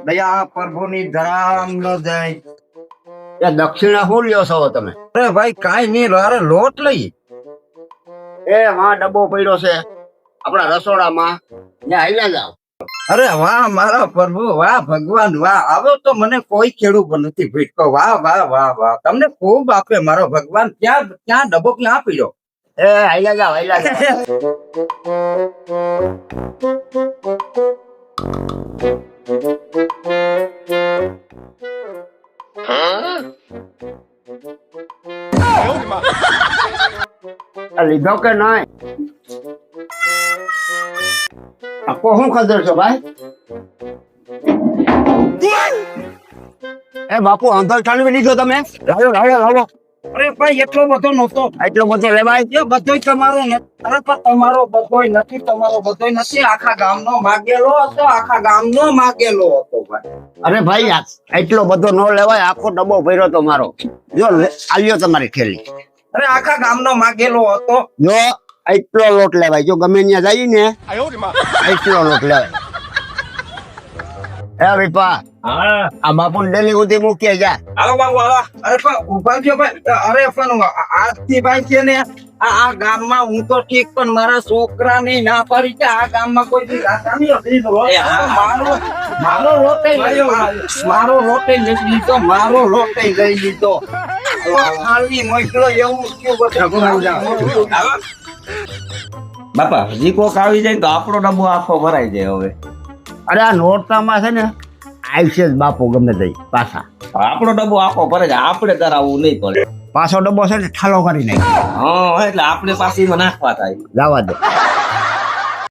દયા પ્રભુની ધરામ ન જાય. એ દક્ષિણા શું લ્યો છો તમે? અરે ભાઈ કાઈ નહીં, અરે લોટ લઈ. એ માં ડબ્બો પડ્યો છે આપણા રસોડામાં, ત્યાં આવીને જાઓ. અરે વાહ મારા પ્રભુ, વાહ ભગવાન, વાહ. આવો તો મને કોઈ ખેડૂત નથી ભીટકો. વાહ વાહ વાહ વાહ, તમને ખૂબ આપે મારો ભગવાન. ક્યાં ડબ્બો ક્યાં પીડ્યો? એ આવીને જાઓ, આવીને જાઓ. આ લીધો કે નહીં? આખો શું ખબર છો ભાઈ? એ બાપુ આંધળ ઠાલવી લીધો તમે? લાવો લાવો લાવો. અરે ભાઈ એટલો બધો નહોતો. એટલો બધો લેવાય? એ બધોય તમારો નથી. અરે પણ તમારો બધોય નથી, તમારો બધોય નથી. આખા ગામનો માગેલો હતો, આખા ગામનો માગેલો હતો ભાઈ. અરે ભાઈ એટલો બધો ન લેવાય, આખો ડબ્બો ભર્યો તો મારો. જો આલ્યો તમારી થેલી. અરે આખા ગામનો માગેલો હતો. જો એટલો લોટ લેવાય, જો ગમે ત્યાં જઈએ ને એટલો લોટ લેવાય. એ વિપા, હા આ બાપુ ડેલી સુધી મૂકી જા. હાલો બાબુ હાલો. અરે પણ ઉભા થયો ભાઈ. અરે પણ આજથી ભાઈ છે ને આ ગામમાં હું તો ઠીક, પણ મારા છોકરાની ના પાડી છે. આ ગામમાં કોઈ દી રાજાની હતી તો મારો લોટે મારો લોટે લઈ લીધો, મારો લોટે લઈ લીધો. ખાલી મોકલો એવું થયું. બાપા હજી કોક આવી જાય તો આપણો ડબ્બો આખો ભરાઈ જાય. હવે અરે આ નોરતામાં છે ને આવશે જ બાપુ ગમે તે પાછા. આપણો ડબ્બો આખો ભરાઈ જાય, આપણે ધરાવવું નહીં પડે. પાછો ડબ્બો છે ને ઠાલો કરી નાખે. હા એટલે આપણે પાછી નાખવા થાય. જવા દે.